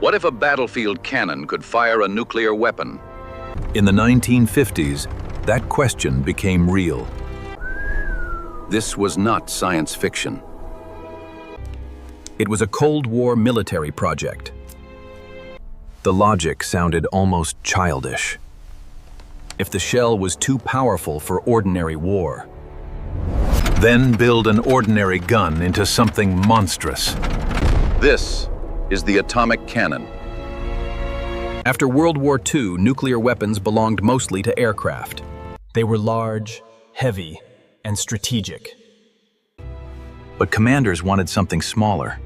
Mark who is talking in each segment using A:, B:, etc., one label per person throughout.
A: What if a battlefield cannon could fire a nuclear weapon?
B: In the 1950s, that question became real.
A: This was not science fiction.
B: It was a Cold War military project. The logic sounded almost childish. If the shell was too powerful for ordinary war, then build an ordinary gun into something monstrous.
A: This is the atomic cannon.
B: After World War II, nuclear weapons belonged mostly to aircraft. They were large, heavy, and strategic. But commanders wanted something smaller.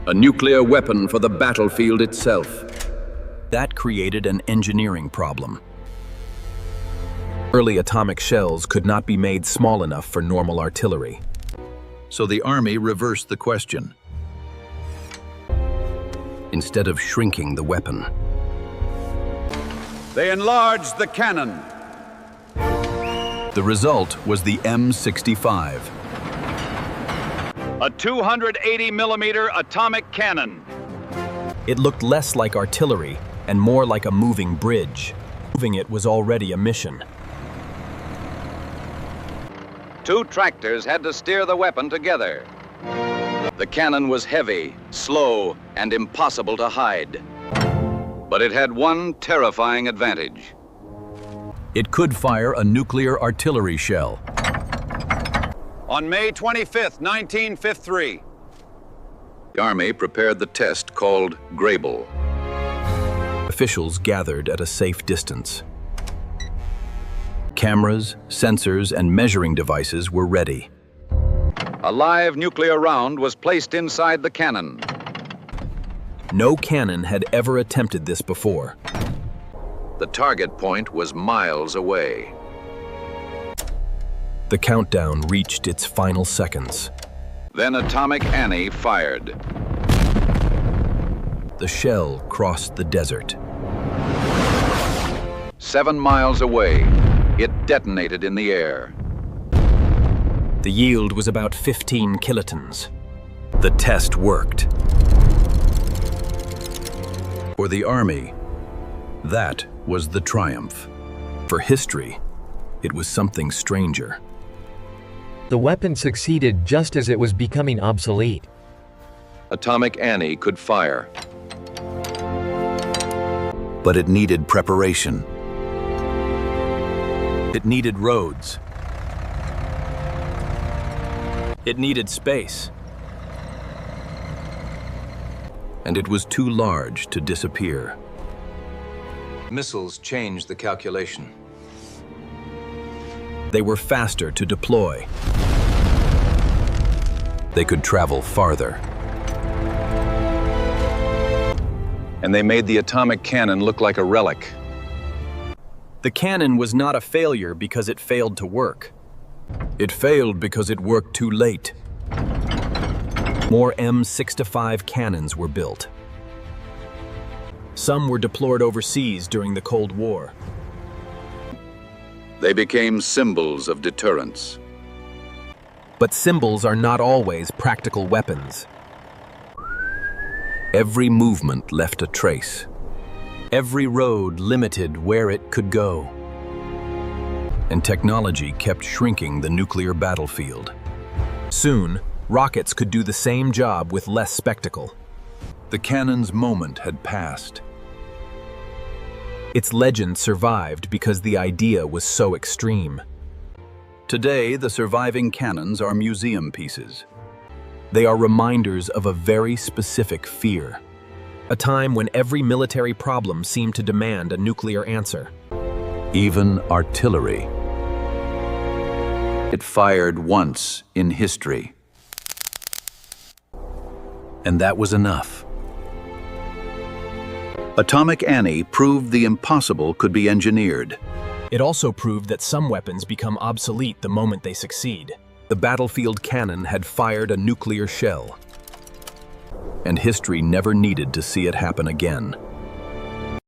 A: A nuclear weapon for the battlefield itself.
B: That created an engineering problem. Early atomic shells could not be made small enough for normal artillery.
A: So the Army reversed the question.
B: Instead of shrinking the weapon,
A: they enlarged the cannon.
B: The result was the M65.
A: A 280-millimeter atomic cannon.
B: It looked less like artillery and more like a moving bridge. Moving it was already a mission.
A: 2 tractors had to steer the weapon together. The cannon was heavy, slow, and impossible to hide. But it had one terrifying advantage.
B: It could fire a nuclear artillery shell.
A: On May 25th, 1953, the Army prepared the test called Grable.
B: Officials gathered at a safe distance. Cameras, sensors, and measuring devices were ready.
A: A live nuclear round was placed inside the cannon.
B: No cannon had ever attempted this before.
A: The target point was miles away.
B: The countdown reached its final seconds.
A: Then Atomic Annie fired.
B: The shell crossed the desert.
A: 7 miles away, it detonated in the air.
B: The yield was about 15 kilotons. The test worked. For the Army, that was the triumph. For history, it was something stranger.
C: The weapon succeeded just as it was becoming obsolete.
A: Atomic Annie could fire.
B: But it needed preparation. It needed roads. It needed space. And it was too large to disappear.
A: Missiles changed the calculation.
B: They were faster to deploy. They could travel farther.
A: And they made the atomic cannon look like a relic.
B: The cannon was not a failure because it failed to work. It failed because it worked too late. More M65 cannons were built. Some were deployed overseas during the Cold War.
A: They became symbols of deterrence.
B: But symbols are not always practical weapons. Every movement left a trace. Every road limited where it could go. And technology kept shrinking the nuclear battlefield. Soon, rockets could do the same job with less spectacle. The cannon's moment had passed. Its legend survived because the idea was so extreme.
A: Today, the surviving cannons are museum pieces.
B: They are reminders of a very specific fear. A time when every military problem seemed to demand a nuclear answer.
A: Even artillery. It fired once in history.
B: And that was enough.
A: Atomic Annie proved the impossible could be engineered.
B: It also proved that some weapons become obsolete the moment they succeed. The battlefield cannon had fired a nuclear shell. And history never needed to see it happen again.